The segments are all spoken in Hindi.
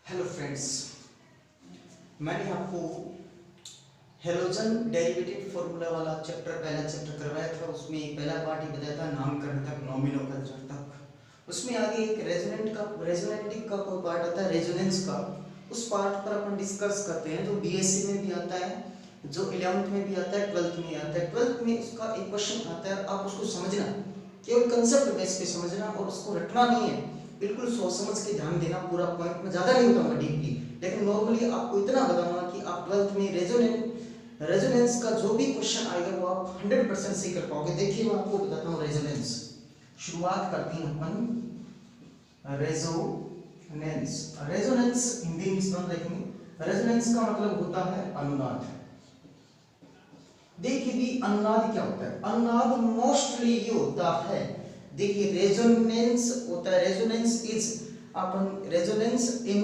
हेलो फ्रेंड्स, मैंने आपको हेलोजन डेरिवेटिव फॉर्मूला वाला पहला चैप्टर करवाया था। उसमें पहला पार्ट ही बताया था नामकरण तक, नॉमिनोकल्चर तक। उसमें आगे एक रेजोनेटिक का कोई पार्ट आता है, रेजोनेंस का। उस पार्ट पर अपन डिस्कस करते हैं, जो बीएससी में भी आता है, जो 11th में भी आता है, 12th में आता है। 12th में उसका एक क्वेश्चन आता है, आप उसको समझना, केवल कंसेप्ट बेस पे समझना और उसको रटना नहीं है, बिल्कुल सोच समझ के ध्यान देना। पूरा पॉइंट में ज़्यादा नहीं बताऊंगा डीपली, लेकिन नॉर्मली आपको इतना बताऊंगा कि आप 12th में रेजोनेंस का जो भी क्वेश्चन आएगा वो आप 100% सही कर पाओगे। देखिए मैं आपको बताता हूँ रेजोनेंस। शुरुआत करते हैं अपन रेजोनेंस। रेजोनेंस हिंदी में इसमें देखेंगे। रेजोनेंस का मतलब होता है अनुनाद। देखिए भी अनुनाद क्या होता है। अनुनाद मोस्टली ये होता है, देखिए रेजोनेंस होता है, resonance is upon resonance in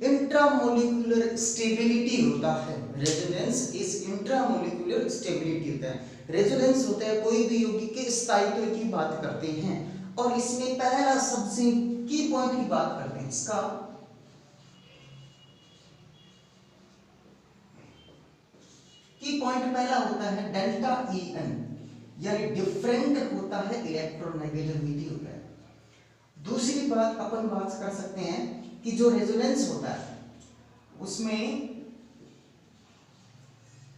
intramolecular stability होता है। रेजोनेंस इज इंट्रामोलिकुलर स्टेबिलिटी होता है। रेजोनेंस होता है कोई भी यौगिक के स्थायित्व की बात करते हैं, और इसमें पहला सबसे की पॉइंट की बात करते हैं। इसका की पॉइंट पहला होता है डेल्टा ई एन, यानी डिफरेंट होता है इलेक्ट्रोनेगेटिविटी होता है। दूसरी बात अपन बात कर सकते हैं कि जो रेजोनेंस होता है उसमें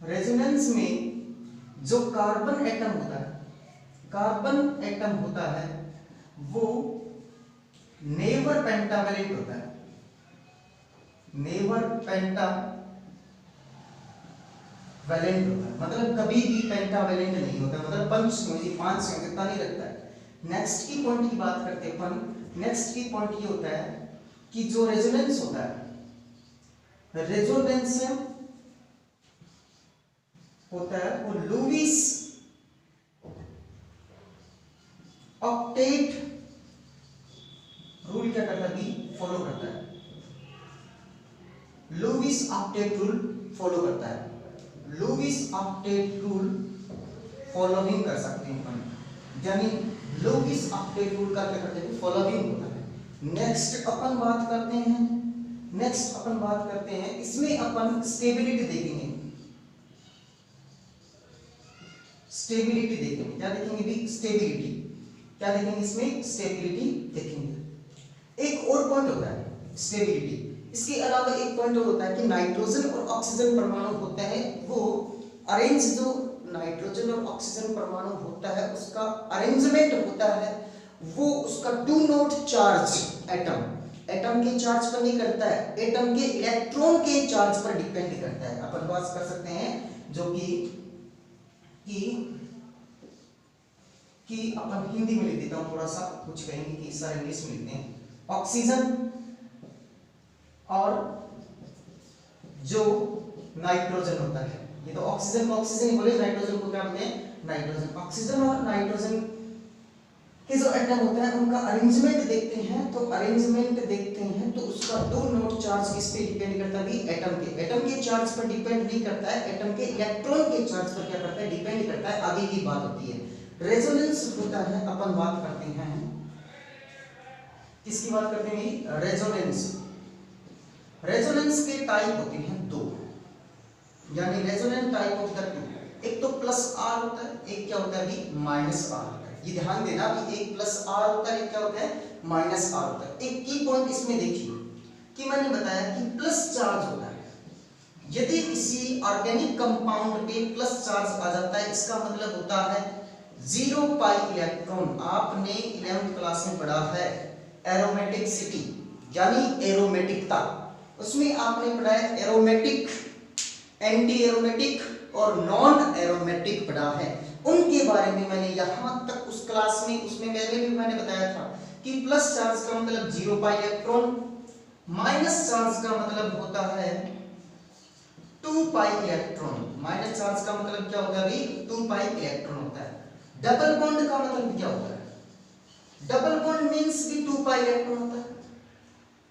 रेजोनेंस में जो कार्बन एटम होता है, कार्बन एटम होता है वो नेवर पेंटावैलेंट होता है। नेवर पेंटावैलेंट होता है, मतलब कभी भी पेंटावैलेंट नहीं होता, मतलब पंच में 5 से इतना नहीं रखता है। नेक्स्ट की पॉइंट की बात करते हैं अपन। नेक्स्ट की पॉइंट ये होता है कि जो रेजोनेंस होता है, रेजोनेंस होता है वो लुईस ऑक्टेट रूल क्या करता है, फॉलो करता है। लुईस ऑक्टेट रूल फॉलो करता है। लुईस ऑक्टेट रूल फॉलोइंग कर सकते हैं अपन, यानी लुईस ऑक्टेट रूल का क्या करते हैं, फॉलोइंग होता है। नेक्स्ट अपन बात करते हैं इसमें अपन स्टेबिलिटी देखेंगे। स्टेबिलिटी देखेंगे, क्या देखेंगे भी, स्टेबिलिटी। क्या देखेंगे इसमें, स्टेबिलिटी देखेंगे। एक और पॉइंट होता है स्टेबिलिटी। इसके अलावा एक पॉइंट और होता है कि नाइट्रोजन और ऑक्सीजन परमाणु होते हैं, वो अरेंज, जो नाइट्रोजन और ऑक्सीजन परमाणु होता है उसका अरेंजमेंट होता है, वो उसका डू नॉट चार्ज एटम के चार्ज पर नहीं करता है, एटम के इलेक्ट्रॉन के चार्ज पर डिपेंड करता है। अपन बात कर सकते हैं जो कि अपन हिंदी में लिख देता हूं, थोड़ा सा कुछ कहेंगे कि इस सारे इंग्लिश में लिखते हैं। ऑक्सीजन और जो नाइट्रोजन होता है, ये तो ऑक्सीजन को ऑक्सीजन ही बोले, नाइट्रोजन को क्या बोलते हैं, नाइट्रोजन। ऑक्सीजन और नाइट्रोजन के जो एटम होता है उनका अरेंजमेंट देखते हैं तो उसका डू नॉट चार्ज किस पे डिपेंड करता है, एटम के चार्ज पर डिपेंड नहीं करता है, एटम के इलेक्ट्रॉन के चार्ज पर क्या करता है, डिपेंड करता है। आगे की बात होती है रेजोनेंस होता है। अपन बात करते हैं किसकी बात करते हैं, रेजोनेंस के टाइप होते हैं 2, यानी रेजोनेंट टाइप ऑफ द 2। एक तो प्लस आर होता है, एक क्या होता है भी, माइनस आर होता है। ये ध्यान देना भी, एक प्लस आर होता है, एक क्या होता है, माइनस आर होता है। एक की पॉइंट इसमें देखिए कि मैंने बताया कि प्लस चार्ज होता है, यदि किसी ऑर्गेनिक कंपाउंड पे प्लस चार्ज आ जाता है, इसका मतलब होता है 0 पाई इलेक्ट्रॉन। आपने 11th क्लास में पढ़ा है एरोमेटिसिटी, यानी एरोमेटिकता। उसमें आपने पढ़ा है एरोमेटिक, एंटी एरोमेटिक और नॉन एरोमेटिक पढ़ा है। उनके बारे में मैंने यहां तक उस क्लास में, उसमें मैंने बताया था कि प्लस चार्ज का मतलब 0 पाई इलेक्ट्रॉन, माइनस चार्ज का मतलब होता है 2 पाई इलेक्ट्रॉन। माइनस चार्ज का मतलब क्या होता है भी, 2 पाई इलेक्ट्रॉन होता है। डबल बॉन्ड का मतलब क्या होता है, डबल बॉन्ड मींस कि 2 पाई इलेक्ट्रॉन होता है,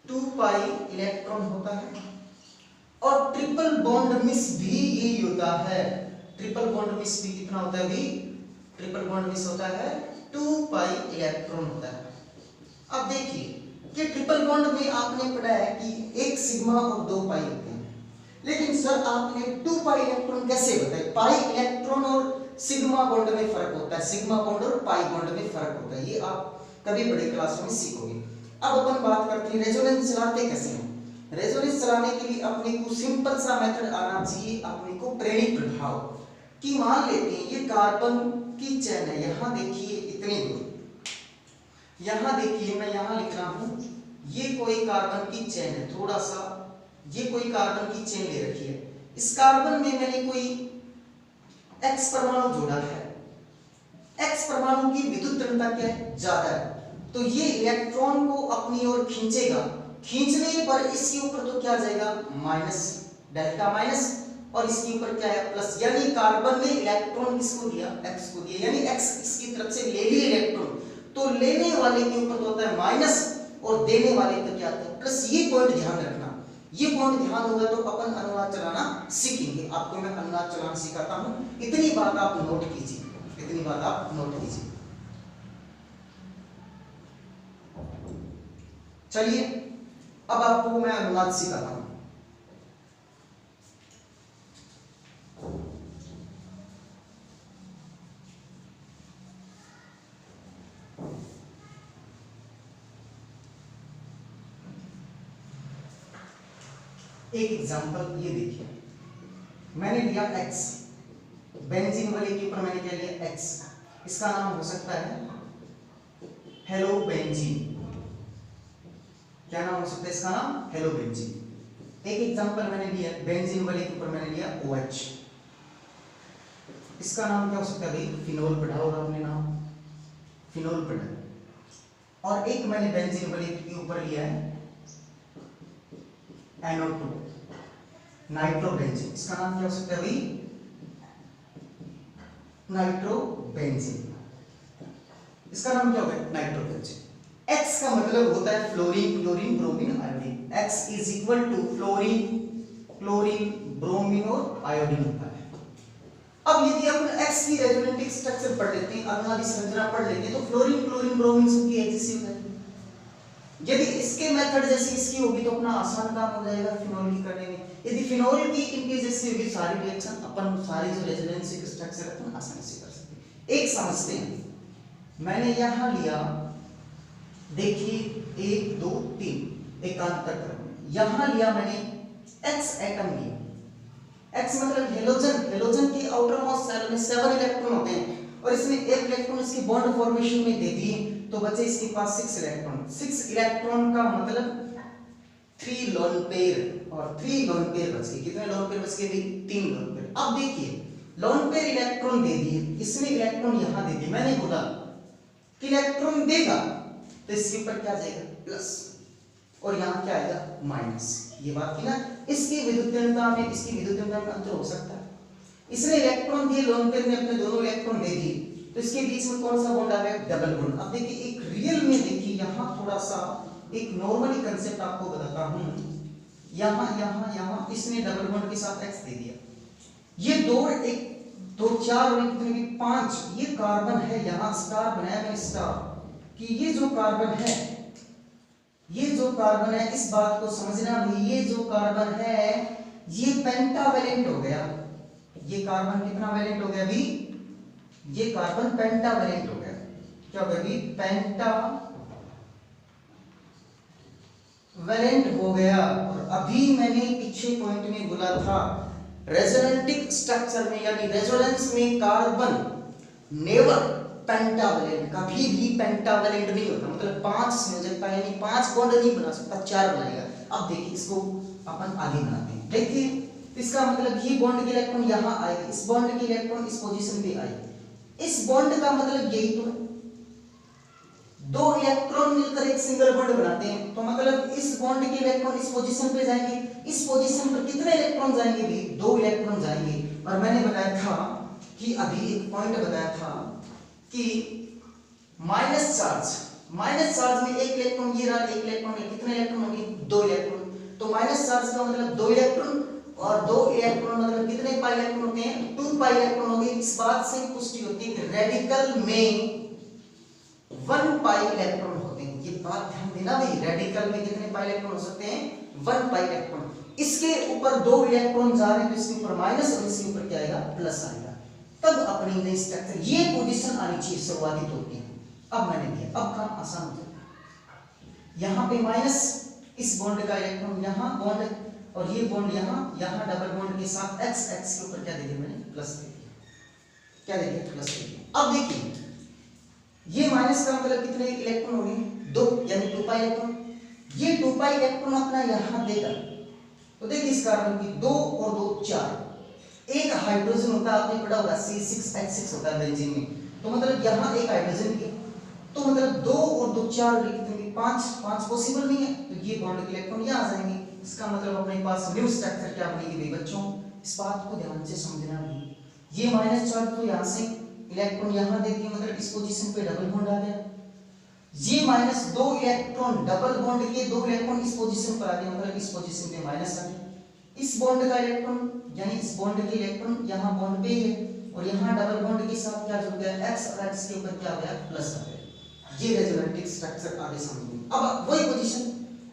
2 पाई इलेक्ट्रॉन होता है। और ट्रिपल बॉन्ड मिस भी यही होता है। ट्रिपल बॉन्ड मिस भी कितना होता है भी, ट्रिपल बॉन्ड मिस होता है 2 पाई इलेक्ट्रॉन होता है। अब देखिए कि ट्रिपल बॉन्ड में आपने पढ़ा है कि एक सिग्मा और 2 पाई होते हैं, लेकिन सर आपने 2 पाई इलेक्ट्रॉन कैसे बताए? पाई इलेक्ट्रॉन और सिग्मा बॉन्ड में फर्क होता है, सिग्मा बॉन्ड और पाई बॉन्ड में फर्क होता है, ये आप कभी बड़ी क्लास में सीखोगे। अब अपन बात करते हैं रेजोनेंस चलाते कैसे हैं। रेजोनेंस चलाने के लिए अपने को सिंपल सा मेथड आना चाहिए, अपने को प्रेरित प्रभाव की मान लेते हैं ये कार्बन की चेन है, यहां देखिए इतनी दूर, यहां देखिए मैं यहां लिख रहा हूं, ये कोई कार्बन की चेन है, थोड़ा सा ये कोई कार्बन की चेन ले रखी है, इस कार्बन में मैंने कोई X परमाणु जोड़ा है, X परमाणु की विद्युत ऋणता क्या है? ज्यादा है, तो ये इलेक्ट्रॉन को अपनी ओर खींचेगा, खींचने पर इसके ऊपर तो क्या जाएगा? माइनस, डेल्टा माइनस, और इसके ऊपर क्या है? प्लस, यानी कार्बन ने इलेक्ट्रॉन किसको दिया? X को दिया, यानी X इसकी तरफ से ले लिए इलेक्ट्रॉन, तो लेने वाले के ऊपर तो होता है माइनस और देने वाले पर क्या आता है? प्लस। ये पॉइंट ध्यान रखना, ये पॉइंट ध्यान होगा तो अपन अनुनाद चलाना सीखेंगे। आपको मैं अनुनाद चलाना सिखाता हूं, इतनी बात आप नोट कीजिए, इतनी बात आप नोट कीजिए। चलिए अब आपको मैं अनुनाद सिखाता हूं। एक एग्जांपल ये देखिए, मैंने लिया X, बेंजीन वाले के ऊपर मैंने क्या लिया? X, इसका नाम हो सकता है हेलो बेंजीन, क्या नाम हो सकता है इसका नाम? Hello benzene. एक एग्जांपल मैंने लिया बेंजीन वाले के ऊपर मैंने लिया OH, इसका नाम क्या हो सकता है भाई? फिनोल पढ़ा होगा आपने नाम, फिनोल पढ़ा। और एक मैंने बेंजीन वाले के ऊपर लिया है NO2, नाइट्रोबेंजीन, इसका नाम क्या हो सकता है भाई? नाइट्रोबेंजीन, इसका नाम क्या होगा? नाइट्रोबेंजीन। X का मतलब होता है fluorine, chlorine, bromine, iodine. X is equal to fluorine, chlorine, bromine और आयोडीन होता है। अब यदि अपन X की रेजोनेंटिक स्ट्रक्चर पढ़ लेते हैं, अनुनादी संरचना पढ़ लेते हैं, तो फ्लोरीन, क्लोरीन, ब्रोमीन सबकी एक जैसी हो जाएगी। यदि इसके मेथड जैसी इसकी होगी तो अपना आसान काम हो जाएगा फिनोल की करने में। यदि फिनोल की इनकी जैसी होगी, सारी रिएक्शन अपन सारी जो रेजोनेंटिक स्ट्रक्चर अपन आसानी से कर सकते हैं। एक समझते हैं, मैंने यहां लिया, देखिए 1 2 3 एकांतर क्रम, यहां लिया मैंने X एटम लिया, X मतलब हेलोजन, हेलोजन के आउटर मोस्ट शेल में 7 इलेक्ट्रॉन होते हैं और इसमें एक इलेक्ट्रॉन इसकी बॉन्ड फॉर्मेशन में दे दिए, तो बचे इसके पास 6 इलेक्ट्रॉन। 6 इलेक्ट्रॉन का मतलब 3 लोन पेयर, और 3 लोन पेयर बच गए। कितने लोन पेयर बच गए भाई? 3 लोन पेयर। अब देखिए लोन पेयर इलेक्ट्रॉन दे दिए, इसमें इलेक्ट्रॉन यहां दे दिए, मैंने बोला कि इलेक्ट्रॉन देगा तो इसके ऊपर क्या जाएगा? प्लस, और यहां क्या आएगा? माइनस। ये बात की ना, इसकी विद्युतीयता में इसकी विद्युतीयता में अंतर हो सकता है। इसने इलेक्ट्रॉन दिए, लोन पेयर ने अपने दोनों इलेक्ट्रॉन दे दिए, तो इसके बीच में कौन सा बॉन्ड आ गया? Double bond. अब देखिए एक रियल में देखिए यहां थोड़ा सा एक नॉर्मली कंसेप्ट आपको बताता हूं, यहां यहां यहां इसने डबल बॉन्ड के साथ X दे दिया, ये 2 1 2 4 और कितने भी 5, ये कार्बन है, यहां स्टार बनाया मैंने स्टार, कि ये जो कार्बन है, ये जो कार्बन है, इस बात को समझना भाई, ये जो कार्बन है ये पेंटावैलेंट हो गया। ये कार्बन कितना वैलेंट हो गया अभी? ये कार्बन पेंटावैलेंट हो गया। क्या हो गया अभी? पेंटावैलेंट हो गया। और अभी मैंने पीछे पॉइंट में बोला था, रेजोनेंटिक स्ट्रक्चर में यानी रेजोनेंस में कार्बन नेवर पेंटावैलेंट, कभी भी पेंटावैलेंट नहीं होता, मतलब 5 संयोजकता यानी 5 बॉन्ड नहीं बना सकता, 4 बनाएगा। अब देखिए इसको अपन आगे बनाते हैं। देखिए इसका मतलब ये बॉन्ड के इलेक्ट्रॉन यहां आएगा, इस बॉन्ड के इलेक्ट्रॉन इस पोजीशन पे आएगा, इस बॉन्ड का मतलब यही तो है, 2 इलेक्ट्रॉन मिलकर एक सिंगल बॉन्ड बनाते हैं, तो मतलब इस बॉन्ड के इलेक्ट्रॉन इस पोजीशन पे जाएंगे, इस पोजीशन पर कितने इलेक्ट्रॉन जाएंगे भी? 2 इलेक्ट्रॉन जाएंगे। और मैंने बताया था कि अभी एक पॉइंट बताया था कि माइनस चार्ज में एक इलेक्ट्रॉन ये रहा, एक इलेक्ट्रॉन में कितने इलेक्ट्रॉन होंगे? 2 इलेक्ट्रॉन। तो माइनस चार्ज का मतलब 2 इलेक्ट्रॉन, और 2 इलेक्ट्रॉन मतलब कितने पाई इलेक्ट्रॉन होते हैं? 2 पाई इलेक्ट्रॉन होंगे। इस बात से पुष्टि होती है कि रेडिकल में 1 पाई इलेक्ट्रॉन होते हैं, ये एक बात ध्यान देना भाई, रेडिकल में कितने पाई इलेक्ट्रॉन हो सकते हैं? 1 पाई इलेक्ट्रॉन। इसके ऊपर 2 इलेक्ट्रॉन जा रहे हैं तो इसके ऊपर माइनस और इसके ऊपर क्या आएगा? प्लस आएगा। तब अपनी नई स्ट्रक्चर ये पोजीशन आनी चाहिए शुरुआती तौर पे। अब मैंने दिया, अब काम आसान हो जाएगा। यहाँ पे माइनस, इस बॉन्ड का इलेक्ट्रॉन यहाँ बॉन्ड, और ये बॉन्ड यहाँ डबल बॉन्ड के साथ x के ऊपर क्या दे दिया मैंने? प्लस दे दिया। क्या दे दिया? प्लस दे दिया। अब देखिए ये माइनस का मतलब कितने इलेक्ट्रॉन हो गए? 2, यानी 2 पाई इलेक्ट्रॉन। ये 2 पाई इलेक्ट्रॉन अपना यहाँ देगा, तो देखिए इस कार्बन की 2 और 2 4। एक हाइड्रोजन होता है, आपने पढ़ा होगा C6H6 होता है बेंजीन में, तो मतलब यहाँ एक हाइड्रोजन की, तो मतलब 2 और 2 4 कितने? 5 पॉसिबल नहीं है, तो ये बॉन्ड के इलेक्ट्रॉन यहाँ आ जाएंगे। इसका मतलब अपने पास न्यू स्ट्रक्चर क्या बनेगी भाई बच्चों? इस बात को ध्यान से समझना भी। ये माइनस चार्ज तो यहाँ से इलेक्ट्रॉन यहाँ दे दिए, मतलब इस पोजीशन पे डबल बॉन्ड आ गया। ये माइनस 2 इलेक्ट्रॉन डबल बॉन्ड के 2 इलेक्ट्रॉन इस पोजीशन पर आ गए, मतलब इस पोजीशन पे माइनस आ गया। इस बॉन्ड का इलेक्ट्रॉन यानी इस बॉन्ड के इलेक्ट्रॉन यहाँ बॉन्ड पे है, और यहाँ डबल बॉन्ड के साथ क्या जुड़ गया? x, और x के ऊपर क्या हो गया? प्लस आ गया। ये रेजोनेटिक स्ट्रक्चर आगे समझिए। अब वही पोजीशन,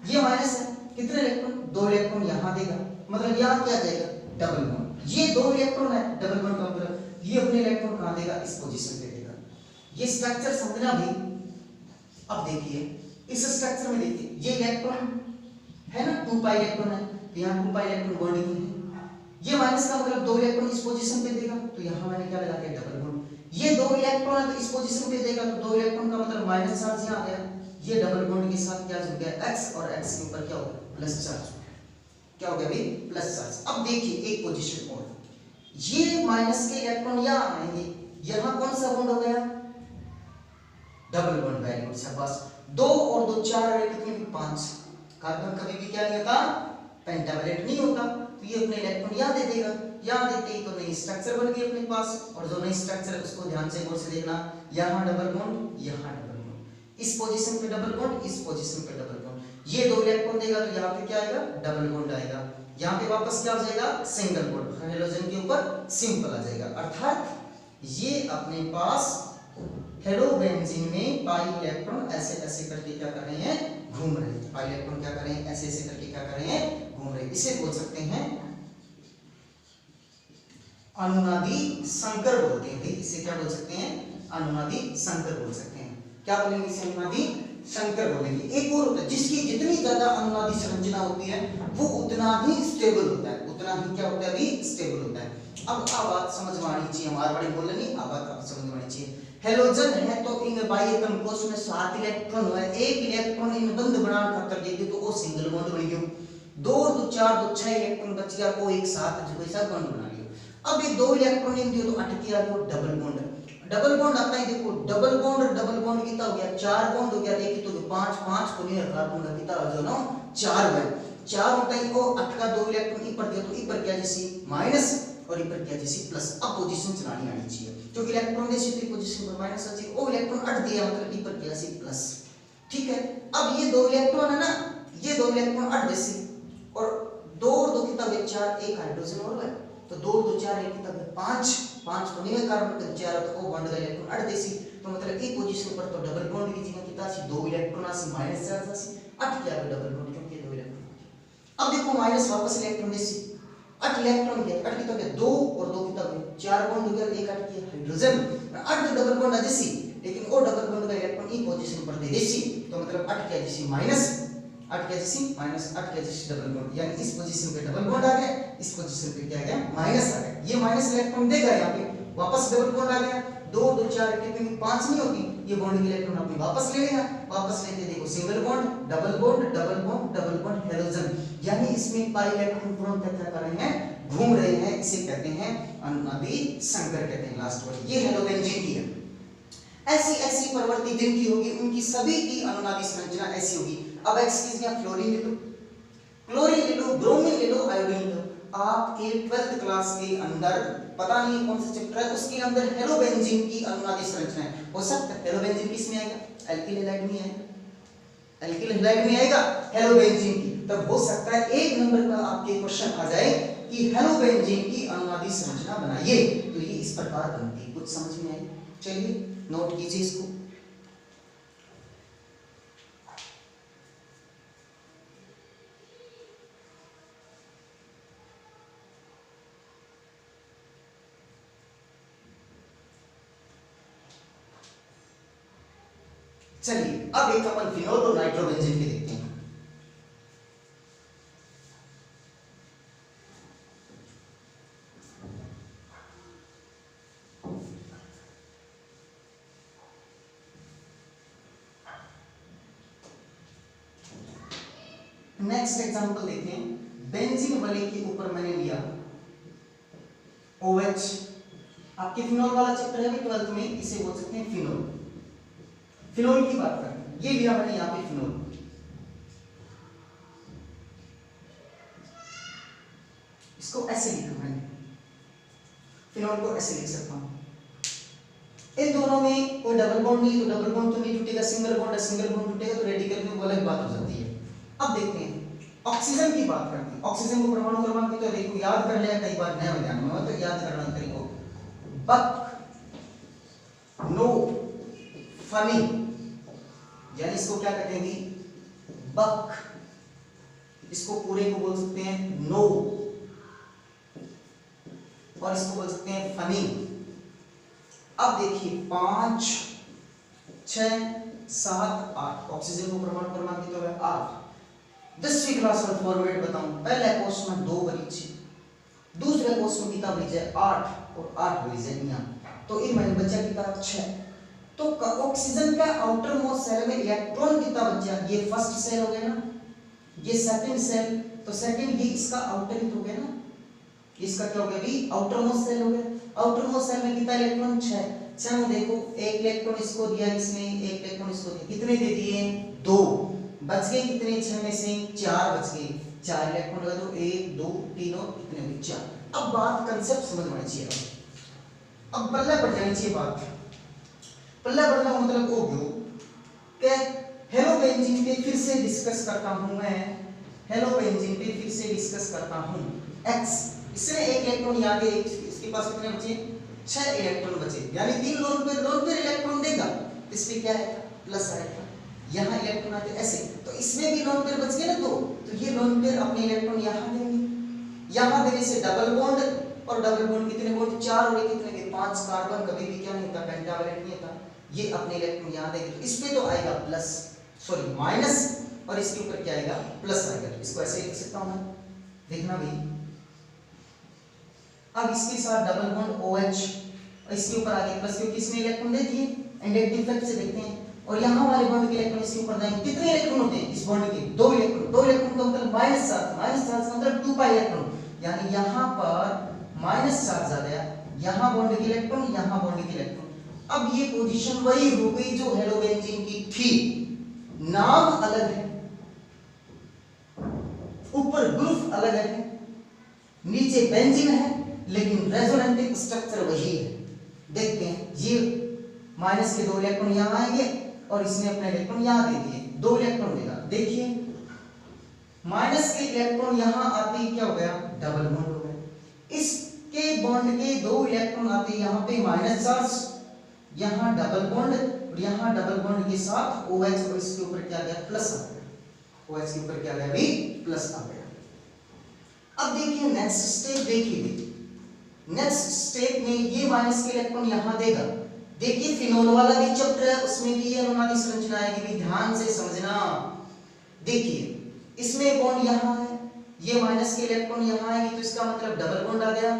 ये माइनस है, कितने इलेक्ट्रॉन? 2 इलेक्ट्रॉन यहाँ देगा, मतलब यहाँ क्या जाएगा? Double bond. ये 2 इलेक्ट्रॉन है, डबल बॉन्ड का मतलब ये अपने इलेक्ट्रॉन कहाँ देगा? इस पोजीशन पे देगा। ये स्ट्रक्चर समझना भी। अब देखिए इस स्ट्रक्चर में देखिए, ये इलेक्ट्रॉन है ना, 2 पाई इलेक्ट्रॉन है, तो यहाँ 2 पाई इलेक्ट्रॉन बॉन्ड की है। ये माइनस का मतलब 2 इलेक्ट्रॉन इस पोजीशन पे देगा, तो यहाँ मैंने क्या लगा दिया? Double bond. ये 2 इलेक्ट्रॉन है तो इस पोजीशन पे देगा, तो 2 इलेक्ट्रॉन का मतलब माइनस चार्ज यहाँ आ गया। ये डबल बॉन्ड के साथ क्या जुड़ गया? x, और x के ऊपर क्या हो गया? Plus charge. क्या हो गया भाई? Plus charge. अब देखिए एक पोजीशन और, ये माइनस के इलेक्ट्रॉन यहाँ आएंगे, यहाँ कौन सा बॉन्ड हो गया? Double bond. वेरी गुड, शाबाश। 2 और 2 4 है, कितने? 5। कार्बन कभी भी क्या नहीं होता? पेंटावैलेंट नहीं होता, तो ये अपने इलेक्ट्रॉन यहाँ दे देगा। यहाँ देते ही तो नई स्ट्रक्चर बन गई अपने पास, और जो नई स्ट्रक्चर है उसको ध्यान से गौर से देखना। यहाँ डबल बॉन्ड, यहाँ डबल बॉन्ड, इस पोजीशन पे डबल बॉन्ड, इस पोजीशन पे डबल बॉन्ड। ये 2 इलेक्ट्रॉन देगा, तो यहाँ पे क्या आएगा? डबल बॉन्ड आएगा। यहाँ पे वापस क्या हो जाएगा? सिंगल बॉन्ड, हाइड्रोजन के ऊपर सिंपल आ जाएगा। अर्थात ये अपने पास हेलोबेंजीन में पाई इलेक्ट्रॉन ऐसे ऐसे करके क्या कर रहे हैं? घूम रहे हैं। पाई इलेक्ट्रॉन क्या कर रहे हैं? ऐसे ऐसे करके क्या कर रहे हैं? घूम रहे हैं। इसे बोल सकते हैं अनुनादी संकर बोलते हैं। इसे क्या बोल सकते हैं? अनुनादी संकर बोल सकते हैं। क्या बोलेंगे इसे? अनुनादी संकर बोलेंगे। एक और होता है जिसकी जितनी ज्यादा अनुनादी संरचना होती है वो उतना ही स्टेबल होता है, उतना ही क्या होता है? भी स्टेबल होता है। अब बात समझ में आनी चाहिए, हमारे बड़ी बोल नहीं, बात समझ में आनी चाहिए। हेलोजन है तो इन बाह्यतम कोश में 7 इलेक्ट्रॉन है, एक इलेक्ट्रॉन इन बंद बनाने खातर दे दे तो वो सिंगल बॉन्ड बन गयो। 2 और 2 4 2 6 इलेक्ट्रॉन बच गया, वो एक साथ जो ऐसा बॉन्ड बना लियो। अब ये 2 इलेक्ट्रॉन इन दियो तो अटक गया, वो डबल बॉन्ड। डबल बॉन्ड आता है, देखो डबल बॉन्ड कितना हो गया? 4 बॉन्ड हो गया, एक तो 5 को नहीं कार्बन का कितना हो जाना? 4 है। 4 होता है को अटका 2 इलेक्ट्रॉन ऊपर दिया, तो ऊपर क्या जैसे माइनस और ऊपर क्या जैसे प्लस। अब पोजीशन चलानी आनी चाहिए, जो इलेक्ट्रॉन जैसे पोजीशन पर माइनस आ चाहिए, वो इलेक्ट्रॉन अट दिया मतलब ऊपर क्या जैसे प्लस। ठीक है, अब ये 2 इलेक्ट्रॉन है ना, ये 2 इलेक्ट्रॉन अट जैसे, और 2 और 2 कितना है? 4, एक हाइड्रोजन और है, तो 2 और 2 4 एक कितना है? 5 को नहीं है कार्बन का 4 तो वो बॉन्ड का इलेक्ट्रॉन अट जैसी, तो मतलब एक पोजीशन पर तो डबल बॉन्ड की जगह कितना सी? 2 इलेक्ट्रॉन आसी माइनस चार्ज आसी अट क्या है? डबल बॉन्ड, क्योंकि 2 इलेक्ट्रॉन। अब देखो माइनस वापस इलेक्ट्रॉन जैसी 8 इलेक्ट्रॉन के अट कितना है? 2 और 2 कितना है? 4 बॉन्ड हो गया, एक अट किया हाइड्रोजन, अट डबल बॉन्ड आ जैसी, लेकिन वो डबल बॉन्ड का इलेक्ट्रॉन ई पोजीशन पर दे जैसी, तो मतलब अट क्या जैसी माइनस, अट क्या जैसी माइनस, अट क्या जैसी डबल बॉन्ड, यानी इस पोजीशन पे डबल बॉन्ड आ गया, इस पोजीशन पे क्या आ गया? माइनस आ गया। ये माइनस इलेक्ट्रॉन देगा, यहाँ पे वापस डबल बॉन्ड आ गया। 2 2 4 कितनी? 5 नहीं होती, ये बॉन्ड के इलेक्ट्रॉन अपने वापस ले लेगा, वापस लेके देखो single bond, double bond, double bond, double bond, halogen, यानी इसमें पाई इलेक्ट्रॉन पूर्ण क्या कर रहे हैं? घूम रहे हैं। इसे कहते हैं अनुनादी संकर कहते हैं। लास्ट वर्ड ये हेलोबेंजीन की है। ऐसी ऐसी प्रवृत्ति जिनकी होगी उनकी सभी की अनुनादी संरचना ऐसी होगी। अब एक्स की जगह फ्लोरीन ले लो, क्लोरीन ले लो, ब्रोमीन ले लो, आयोडीन ले लो। आपके 12th क्लास के अंदर पता नहीं कौन सा चैप्टर है, उसके अंदर हेलोबेंजीन की अनुनादी संरचना है। हो सकता है हेलोबेंजीन किस में आएगा? एल्किल हैलाइड में आएगा, एल्किल हैलाइड में आएगा हेलोबेंजीन की। तब हो सकता है 1 नंबर का आपके क्वेश्चन आ जाए कि हेलोबेंजीन की अनुनादी संरचना बनाइए, तो ये इस प्रकार बनती है। कुछ समझ में आए? चलिए नोट कीजिए इसको। चलिए अब एक अपन फिनोल और नाइट्रोबेंजीन के देखते हैं। नेक्स्ट एग्जांपल देखते हैं। बेंजीन वाले के ऊपर मैंने लिया OH। आपके फिनोल वाला चैप्टर है 12th में, इसे बोल सकते हैं फिनोल। फिनोल की बात करते हैं। ये लिया मैंने यहाँ पे फिनोल, इसको ऐसे लिखा मैंने, फिनोल को ऐसे लिख सकता हूं। इन दोनों में कोई डबल बॉन्ड नहीं, तो डबल बॉन्ड तो नहीं टूटेगा, सिंगल बॉन्ड है, सिंगल बॉन्ड टूटेगा तो रेडिकल में वो अलग बात हो जाती है। अब देखते हैं ऑक्सीजन की बात करते हैं। ऑक्सीजन को परमाणु क्रमांक तो देखो याद कर लिया, कई बार नया ध्यान में तो याद करना तरीको। बक, नो, फनी, यानी इसको क्या कहेंगे बक, इसको पूरे को बोल सकते हैं नो, और इसको बोल सकते हैं फनी। अब देखिए 5, 6, 7, 8 ऑक्सीजन को परमाणु क्रमांक तो है 8। 10वीं क्लास में फॉर्मेट बताऊं, पहले कोर्स में 2 बरीचे, दूसरे कोर्स में कितना बरीचे 8 और 8 बरीचे यहाँ, तो ये मैंने बचा कितना 6। तो ऑक्सीजन का आउटर मोस्ट सेल में इलेक्ट्रॉन कितना बचा, ये फर्स्ट सेल हो गया ना, ये सेकंड सेल, तो सेकंड ही इसका आउटर ही हो गया ना, इसका क्या हो गया भी आउटर मोस्ट सेल हो गया। आउटर मोस्ट सेल में कितना इलेक्ट्रॉन 6 में देखो, एक इलेक्ट्रॉन इसको दिया, इसमें एक इलेक्ट्रॉन इसको दिया, कितने दे दिए 2, बच गए कितने 6 में से 4 बच गए, 4 इलेक्ट्रॉन लगा दो, 1 2 3 और कितने हुए 4। अब बात कंसेप्ट समझ में आनी चाहिए, अब पल्ला पड़ जानी चाहिए बात। पल्ला पड़ना मतलब वो क्यों कि हेलोबेंजीन पे फिर से डिस्कस करता हूं मैं, हेलोबेंजीन पे फिर से डिस्कस करता हूं। X इसने एक इलेक्ट्रॉन यहाँ के, इसके पास कितने बचे 6 इलेक्ट्रॉन बचे, यानी 3 लोन पेयर इलेक्ट्रॉन देगा, इस पे क्या है प्लस आएगा, यहाँ इलेक्ट्रॉन आते ऐसे, तो इसमें भी लोन पेयर बच गए ना 2, तो ये लोन पेयर अपने इलेक्ट्रॉन यहाँ देंगे, यहाँ देने से डबल बॉन्ड, और डबल बॉन्ड कितने बॉन्ड 4 और कितने के 5 कार्बन, कभी भी क्या नहीं होता पेंटावैलेंट नहीं होता, ये अपने इलेक्ट्रॉन यहाँ देंगे, तो इस पे तो आएगा प्लस, सॉरी माइनस, और इसके ऊपर क्या आएगा प्लस आएगा, तो इसको ऐसे लिख सकता हूं मैं, देखना भाई। अब इसके साथ डबल बॉन्ड OH, और इसके ऊपर आगे प्लस, क्योंकि इसमें इलेक्ट्रॉन दे दिए, इंडायरेक्ट इफेक्ट से देखते हैं, और यहाँ वाले बॉन्ड के इलेक्ट्रॉन इसके ऊपर जाएंगे, कितने इलेक्ट्रॉन होते हैं इस बॉन्ड के 2 इलेक्ट्रॉन, 2 इलेक्ट्रॉन का मतलब माइनस चार्ज का मतलब 2 पाई इलेक्ट्रॉन, यानी यहाँ पर माइनस चार्ज आ गया, यहाँ बॉन्ड के इलेक्ट्रॉन, यहाँ बॉन्ड के इलेक्ट्रॉन। अब ये पोजीशन वही हो गई जो हेलोबेंजीन की थी, नाम अलग है, ऊपर ग्रुप अलग है, नीचे बेंजीन है, लेकिन रेजोनेंटिक स्ट्रक्चर वही है। देखते हैं, ये माइनस के 2 इलेक्ट्रॉन यहाँ आएंगे, और इसने अपने इलेक्ट्रॉन यहाँ दे दिए, 2 इलेक्ट्रॉन देगा। देखिए माइनस के इलेक्ट्रॉन यहाँ आते ही क्या हो गया डबल बॉन्ड हो गया, इसके बॉन्ड के 2 इलेक्ट्रॉन आते यहाँ पे माइनस चार्ज, यहाँ डबल बॉन्ड, और यहाँ डबल बॉन्ड के साथ OH, और इसके ऊपर क्या गया प्लस आ गया, OH के ऊपर क्या गया भी प्लस आ गया। अब देखिए नेक्स्ट स्टेप, देखिए नेक्स्ट स्टेप में ये माइनस के इलेक्ट्रॉन यहाँ देगा। देखिए फिनोल वाला भी चैप्टर है, उसमें भी ये अनुनादी संरचना आएगी, भी ध्यान से समझना। देखिए इसमें बॉन्ड यहाँ है, ये माइनस के इलेक्ट्रॉन यहाँ आएंगे, तो इसका मतलब डबल बॉन्ड आ गया,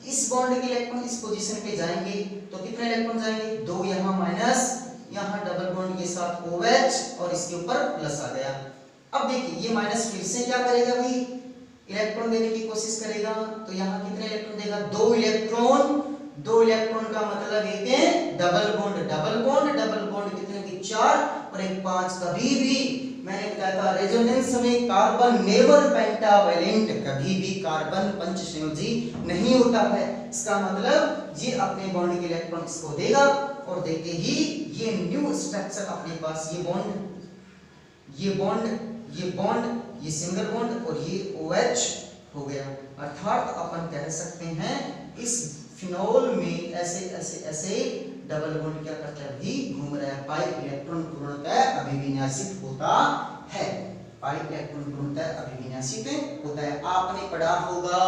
इस बॉन्ड के इलेक्ट्रॉन इस पोजीशन पे जाएंगे, तो कितने इलेक्ट्रॉन जाएंगे 2, यहाँ माइनस, यहाँ डबल बॉन्ड के साथ OH, और इसके ऊपर प्लस आ गया। अब देखिए ये माइनस फिर से क्या करेगा भाई इलेक्ट्रॉन देने की कोशिश करेगा, तो यहाँ कितने इलेक्ट्रॉन देगा 2 इलेक्ट्रॉन, 2 इलेक्ट्रॉन का मतलब एक है double bond, double bond, double bond कितने की 4 और एक 5। कभी भी मैंने बताया था रेजोनेंस में कार्बन नेवर पेंटावैलेंट, कभी भी कार्बन पंचसंयोजी नहीं होता है, इसका मतलब ये अपने बॉन्ड के इलेक्ट्रॉन इसको देगा, और देते ही ये न्यू स्ट्रक्चर अपने पास, ये बॉन्ड, ये बॉन्ड, ये बॉन्ड, ये सिंगल बॉन्ड, और ये OH हो गया। अर्थात अपन कह सकते हैं इस फिनोल में ऐसे ऐसे ऐसे डबल बॉन्ड क्या करता है भी घूम रहा है, पाई इलेक्ट्रॉन पूर्णतः अभिविन्यासित होता है। पाई इलेक्ट्रॉन होता है अभिविन्यासी पे होता है। आपने पढ़ा होगा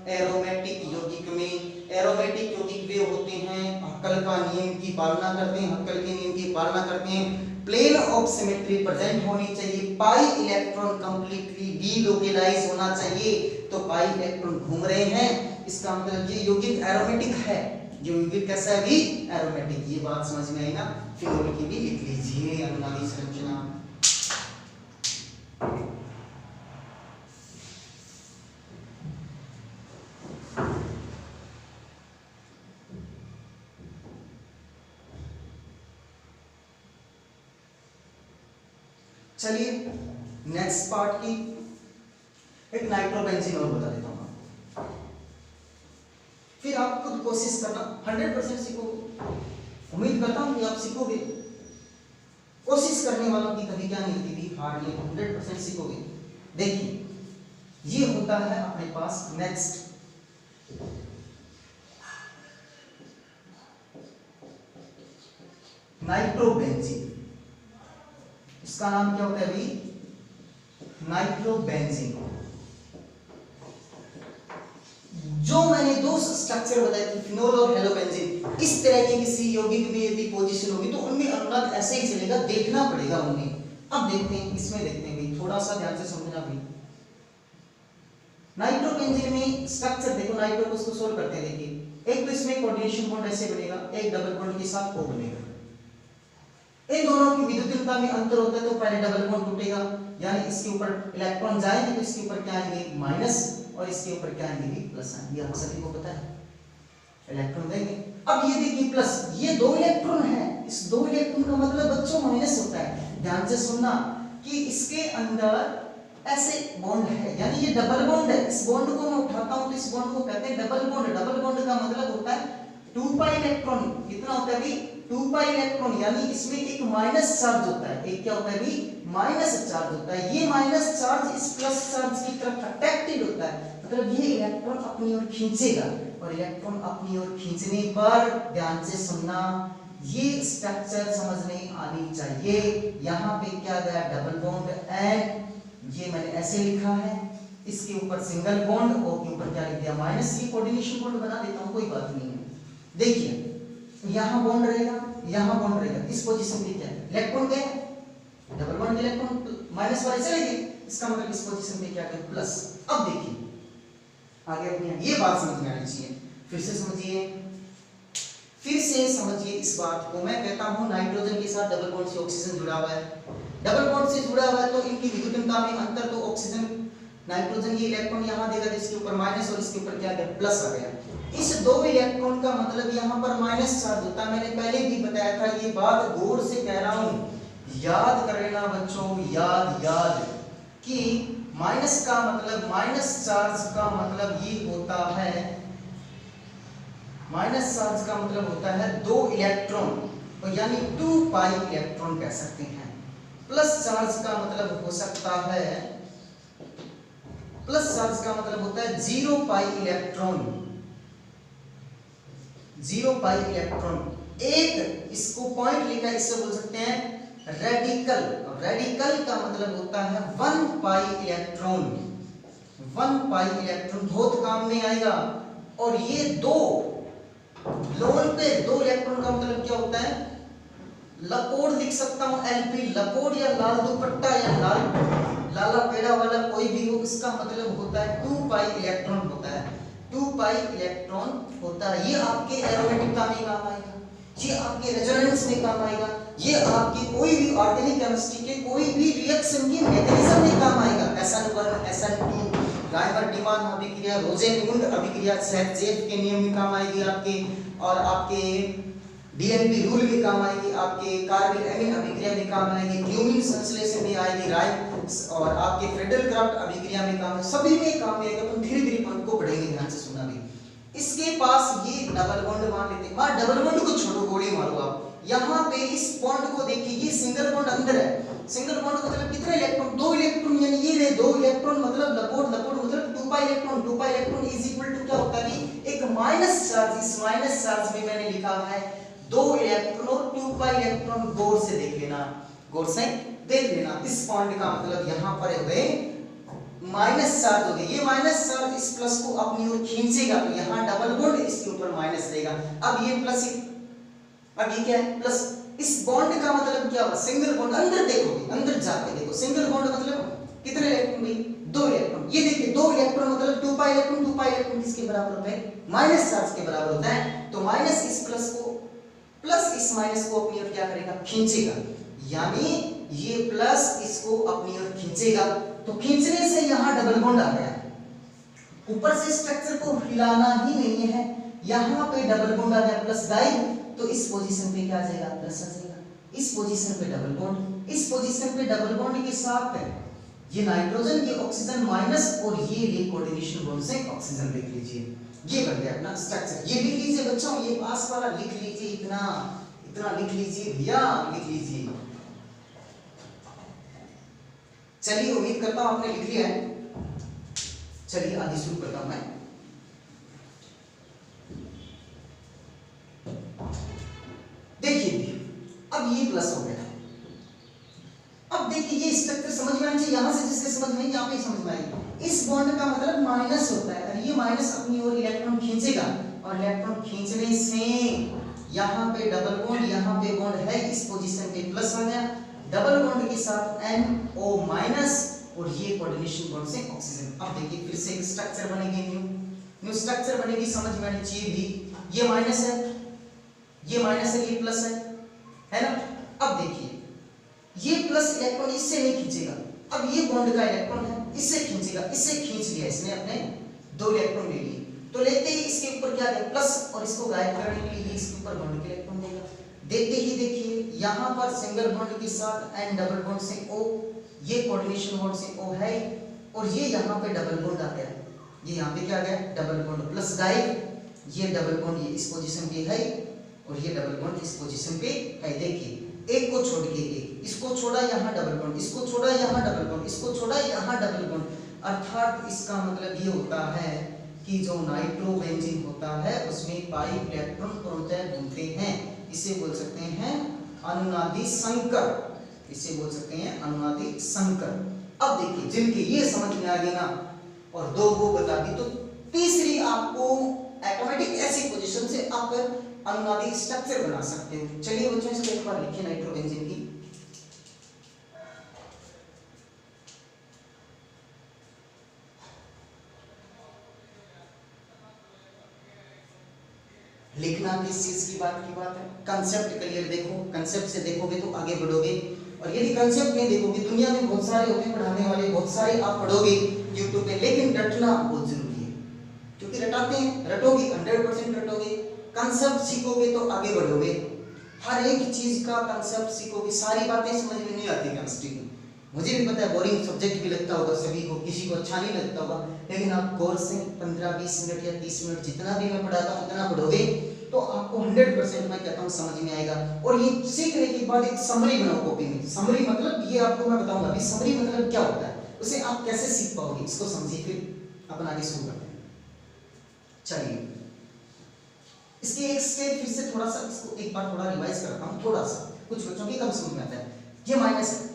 एरोमेटिक यौगिक में, एरोमेटिक यौगिक वे होते हैं हक्कल का नियम की पालना करते हैं, हक्कल के नियम की पालना करते हैं, प्लेन ऑफ सिमेट्री प्रेजेंट होनी चाहिए, पाई इलेक्ट्रॉन कंप्लीटली डीलोकेलाइज होना चाहिए। तो पाई इलेक्ट्रॉन घूम रहे हैं, इसका मतलब ये यौगिक एरोमेटिक है। जो यौगिक कैसा है भी एरोमेटिक, ये बात समझ में आई ना। फिनोल की भी लिख लीजिए अनुनादी संरचना। चलिए नेक्स्ट पार्ट की एक नाइट्रोबेंजीन और बता देता हूं, फिर आप खुद कोशिश करना, 100% सीखोगे। उम्मीद करता हूं कि आप सीखोगे। कोशिश करने वालों की कभी क्या नहीं होती थी, हार नहीं, 100% सीखोगे। देखिए ये होता है अपने पास नेक्स्ट नाइट्रोबेंजीन। इसका नाम क्या होता है अभी, नाइट्रोबेंजीन। जो मैंने दो स्ट्रक्चर बताए थे फिनोल और हेलोबेंजीन, इस तरह की किसी यौगिक में यदि पोजीशन होगी तो उनमें अनुनाद ऐसे ही चलेगा, देखना पड़ेगा उन्हें। अब देखते हैं इसमें, देखते हैं भाई थोड़ा सा ध्यान से समझना भाई। नाइट्रोबेंजीन में स्ट्रक्चर देखो, नाइट्रो को उसको सोल्व करते हैं। देखिए एक तो इसमें कोऑर्डिनेशन बॉन्ड ऐसे बनेगा, एक डबल बॉन्ड के साथ O बनेगा। इन दोनों की विद्युतीयता में अंतर होता है तो पहले डबल बॉन्ड टूटेगा, यानी इसके ऊपर इलेक्ट्रॉन जाएंगे तो इसके ऊपर क्या आएंगे माइनस, और इसके ऊपर क्या आएंगे प्लस आएंगे। आप सभी को पता है इलेक्ट्रॉन देंगे। अब ये देखिए प्लस, ये दो इलेक्ट्रॉन है, इस दो इलेक्ट्रॉन का मतलब बच्चों माइनस होता है। ध्यान से सुनना कि इसके अंदर ऐसे बॉन्ड है, यानी ये डबल बॉन्ड है। इस बॉन्ड को मैं उठाता हूं तो इस बॉन्ड को कहते हैं डबल बॉन्ड। डबल बॉन्ड का मतलब होता है 2 पाई इलेक्ट्रॉन। कितना होता है भी 2 पाई इलेक्ट्रॉन, यानी इसमें एक माइनस चार्ज होता है। एक क्या होता है भी माइनस चार्ज होता है। ये माइनस चार्ज इस प्लस चार्ज की तरफ अट्रैक्टेड होता है, मतलब ये इलेक्ट्रॉन अपनी ओर खींचेगा, और इलेक्ट्रॉन अपनी ओर खींचने पर ध्यान से सुनना, ये स्ट्रक्चर समझने आनी चाहिए। यहाँ पे क्या गया डबल बॉन्ड, एंड ये मैंने ऐसे लिखा है, इसके ऊपर सिंगल बॉन्ड, O के ऊपर क्या लिख दिया माइनस। ये कोऑर्डिनेशन बॉन्ड बना देता हूँ, कोई बात नहीं है। देखिए यहाँ बॉन्ड रहेगा, यहाँ बॉन्ड रहेगा, इस पोजीशन पे क्या है इलेक्ट्रॉन गए, डबल बॉन्ड इलेक्ट्रॉन माइनस वाले चले गए, इसका मतलब इस पोजीशन पे क्या है प्लस। अब देखिए आगे अपनी ये बात समझ में आनी चाहिए, फिर से समझिए, फिर से समझिए इस बात को। मैं कहता हूं नाइट्रोजन के साथ डबल बॉन्ड से ऑक्सीजन जुड़ा हुआ है, डबल बॉन्ड से जुड़ा हुआ है तो इनकी विद्युतीयता में अंतर, तो ऑक्सीजन नाइट्रोजन ये इलेक्ट्रॉन यहां देगा तो इसके ऊपर माइनस और इसके ऊपर क्या है प्लस आ गया। इस दो इलेक्ट्रॉन का मतलब यहां पर माइनस चार्ज होता है। मैंने पहले भी बताया था, ये बात गौर से कह रहा हूं, याद कर लेना बच्चों, याद कि माइनस का मतलब, माइनस चार्ज का मतलब ये होता है, माइनस चार्ज का मतलब होता है दो इलेक्ट्रॉन, और यानी 2 पाई इलेक्ट्रॉन कह सकते हैं। प्लस चार्ज का मतलब हो सकता है, प्लस चार्ज का मतलब होता है 0 पाई इलेक्ट्रॉन, 0 पाई इलेक्ट्रॉन। एक इसको पॉइंट लिखा, इससे बोल सकते हैं रेडिकल। रेडिकल का मतलब होता है 1 पाई इलेक्ट्रॉन, 1 पाई इलेक्ट्रॉन बहुत काम में आएगा। और ये दो लोन पे दो इलेक्ट्रॉन का मतलब क्या होता है, लकोड़ लिख सकता हूं LP, लकोड़ या लाल दुपट्टा या लाला पेड़ा वाला कोई भी हो, इसका मतलब होता है 2 पाई इलेक्ट्रॉन होता है, 2 पाई इलेक्ट्रॉन होता है। ये आपके एरोमेटिक का में काम आएगा, ये आपके रेजोनेंस में काम आएगा, ये आपकी कोई भी ऑर्गेनिक केमिस्ट्री के कोई भी रिएक्शन की मैकेनिज्म में काम आएगा। SN1 SN2 रायमर-डिमान अभिक्रिया, रोजे-न्यूलैंड अभिक्रिया सेफ के नियम में काम आएगी आपके, और आपके DNP रूल में काम आएगी, आपके कार्बिल एमीन अभिक्रिया में काम आएगी, क्यूमिन संश्लेषण में आएगी, और आपके फ्रेडल-क्राफ्ट अभिक्रिया में काम है, सभी में काम आएगा। तो धीरे-धीरे पॉइंट को पढ़ेंगे, ध्यान से सुनना भी। इसके पास ये डबल बॉन्ड मान लेते हैं, मां डबल बॉन्ड को छोड़ो, गोली मारो आप। यहाँ पे इस बॉन्ड को देखिए, ये सिंगल बॉन्ड अंदर है, सिंगल बॉन्ड का मतलब कितने इलेक्ट्रॉन, 2 इलेक्ट्रॉन, यानी ये रहे 2 इलेक्ट्रॉन, मतलब लकोड़ मतलब 2 pi electron, 2 pi electron is equal to क्या होता है, एक माइनस चार्ज। इस माइनस चार्ज में मैंने लिखा है 2 इलेक्ट्रॉन और 2 पाई इलेक्ट्रॉन। गौर से देख लेना, गौर से देख लेना, इस बॉन्ड का मतलब यहाँ पर हो गए माइनस चार्ज हो गए, ये माइनस चार्ज इस प्लस को अपनी ओर खींचेगा तो यहाँ डबल बॉन्ड इसके ऊपर माइनस रहेगा। अब ये प्लस, अब ये क्या है प्लस, इस बॉन्ड का मतलब क्या हुआ सिंगल बॉन्ड, अंदर देखोगे अंदर जाके देखो सिंगल बॉन्ड मतलब कितने इलेक्ट्रॉन भाई 2 इलेक्ट्रॉन, ये देखिए 2 इलेक्ट्रॉन मतलब 2 पाई इलेक्ट्रॉन, 2 पाई इलेक्ट्रॉन किसके बराबर होता है माइनस चार्ज के बराबर होता है। तो माइनस इस प्लस को प्लस इस माइनस को अपनी ओर क्या करेगा खींचेगा, यानी ये प्लस इसको अपनी ओर खींचेगा, तो खींचने से यहाँ डबल बॉन्ड आ गया, ऊपर से स्ट्रक्चर को हिलाना ही नहीं है, यहाँ पे डबल बॉन्ड आ गया प्लस गाइड, तो इस पोजीशन पे क्या आ जाएगा प्लस आ जाएगा, इस पोजीशन पे डबल बॉन्ड, इस पोजीशन पे डबल बॉन्ड के साथ ये नाइट्रोजन ये ऑक्सीजन माइनस और ये कोऑर्डिनेशन बॉन्ड से ऑक्सीजन लिख लीजिए, ये बन गया अपना स्ट्रक्चर। ये लिख लीजिए बच्चों, ये पास वाला लिख लीजिए, इतना इतना लिख लीजिए भैया, लिख लीजिए। चलिए उम्मीद करता हूं आपने लिख लिया है। चलिए आगे शुरू करता हूं मैं। देखिए अब ये प्लस हो गया, अब देखिए ये स्ट्रक्चर समझ में आना चाहिए, यहां से जिसके समझ में यहाँ पे समझ में आएगा। इस बॉन्ड का मतलब माइनस होता है, और ये माइनस अपनी ओर इलेक्ट्रॉन खींचेगा, और इलेक्ट्रॉन खींचने से यहाँ पे डबल बॉन्ड, यहाँ पे बॉन्ड है, इस पोजीशन पे प्लस आ गया, डबल बॉन्ड के साथ NO माइनस और ये कोऑर्डिनेशन बॉन्ड से ऑक्सीजन। अब देखिए फिर से एक स्ट्रक्चर बनेगी, न्यू स्ट्रक्चर बनेगी, समझ में आनी चाहिए भी। ये माइनस है, ये माइनस है, ये प्लस है ना। अब देखिए ये प्लस इलेक्ट्रॉन इससे नहीं खींचेगा, अब ये बॉन्ड का इलेक्ट्रॉन है इससे खींचेगा, इससे खींच लिया इसने, अपने 2 इलेक्ट्रॉन ले लिए, तो लेते ही इसके ऊपर क्या है प्लस, और इसको गायब करने के लिए इसके ऊपर बॉन्ड के इलेक्ट्रॉन देगा। देते ही देखिए यहाँ पर सिंगल बॉन्ड के साथ N डबल बॉन्ड से O, ये कोऑर्डिनेशन बॉन्ड से O है, और ये यहाँ पे डबल बॉन्ड आ गया, ये यहाँ पे क्या आ गया डबल बॉन्ड प्लस गायब, ये डबल बॉन्ड ये इस पोजीशन पे है, और ये डबल बॉन्ड इस पोजीशन पे है। देखिए एक को छोड़ के एक, इसको छोड़ा यहाँ डबल बॉन्ड, इसको छोड़ा यहाँ डबल बॉन्ड, इसको छोड़ा यहाँ डबल बॉन्ड, अर्थात इसका मतलब ये होता है कि जो नाइट्रोबेंजीन होता है उसमें पाई इलेक्ट्रॉन प्रोटॉन घूमते हैं, इसे बोल सकते हैं अनुनादी संकर, इसे बोल सकते हैं अनुनादी संकर। अब देखिए जिनके ये समझ में आ गया ना, और 2 को बता दी, तो तीसरी आपको ऑटोमेटिक ऐसी पोजीशन से आप अनुनादी स्ट्रक्चर बना सकते हो। चलिए बच्चों इसको एक बार लिखिए नाइट्रोबेंजीन की। लिखना किस चीज की बात है, कंसेप्ट क्लियर देखो, कंसेप्ट से देखोगे तो आगे बढ़ोगे, और यदि कंसेप्ट नहीं देखोगे, दुनिया में बहुत सारे होते हैं पढ़ाने वाले, बहुत सारे आप पढ़ोगे यूट्यूब पे, लेकिन रटना बहुत जरूरी है, क्योंकि रटाते हैं, रटोगे 100% रटोगे, कंसेप्ट सीखोगे तो आगे बढ़ोगे, हर एक चीज का कंसेप्ट सीखोगे, सारी बातें समझ में नहीं आती केमिस्ट्री में, मुझे भी पता है बोरिंग सब्जेक्ट भी लगता होगा सभी को, किसी को अच्छा नहीं लगता होगा, लेकिन आप गौर से 15-20 मिनट या 30 मिनट जितना भी मैं पढ़ाता हूँ उतना पढ़ोगे तो आपको 100% मैं कहता हूँ समझ में आएगा। और ये सीखने के बाद एक समरी बनाओ कॉपी में, समरी मतलब ये आपको मैं बताऊंगा अभी समरी मतलब क्या होता है, उसे आप कैसे सीख पाओगे, इसको समझिए, फिर अपन आगे शुरू करते हैं। चलिए इसकी एक स्टेप फिर से थोड़ा सा इसको एक बार थोड़ा रिवाइज करता हूँ, थोड़ा सा कुछ बच्चों की कम समझ में आता है। ये माइनस है,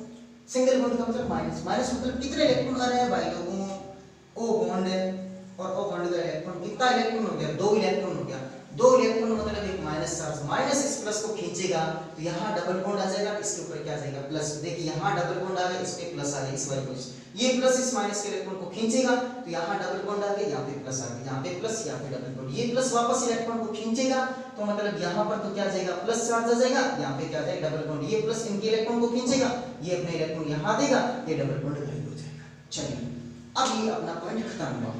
सिंगल बॉन्ड का मतलब माइनस, माइनस मतलब कितने इलेक्ट्रॉन आ रहे हैं भाई लोगों, O बॉन्ड है, और O बॉन्ड का इलेक्ट्रॉन कितना इलेक्ट्रॉन हो गया 2 इलेक्ट्रॉन हो गया, 2 इलेक्ट्रॉन मतलब एक माइनस चार्ज, माइनस इस प्लस को खींचेगा तो यहाँ डबल बॉन्ड आ जाएगा, इसके ऊपर क्या आ जाएगा प्लस, देखिए यहाँ डबल बॉन्ड आ गया, इस पे प्लस आ गया, इस वाली पोजीशन, ये प्लस इस माइनस के इलेक्ट्रॉन को खींचेगा तो यहाँ डबल बॉन्ड आ गया, यहाँ पे प्लस आ गया, यहाँ पे प्लस, यहाँ पे डबल बॉन्ड, ये प्लस वापस इलेक्ट्रॉन को खींचेगा तो मतलब यहाँ पर तो क्या आ जाएगा प्लस चार्ज आ जाएगा, यहाँ पे क्या आ जाएगा डबल बॉन्ड, ये प्लस इनके इलेक्ट्रॉन को खींचेगा, ये अपने इलेक्ट्रॉन यहाँ देगा, ये डबल बॉन्ड गायब हो जाएगा। चलिए अब ये अपना पॉइंट खत्म हुआ।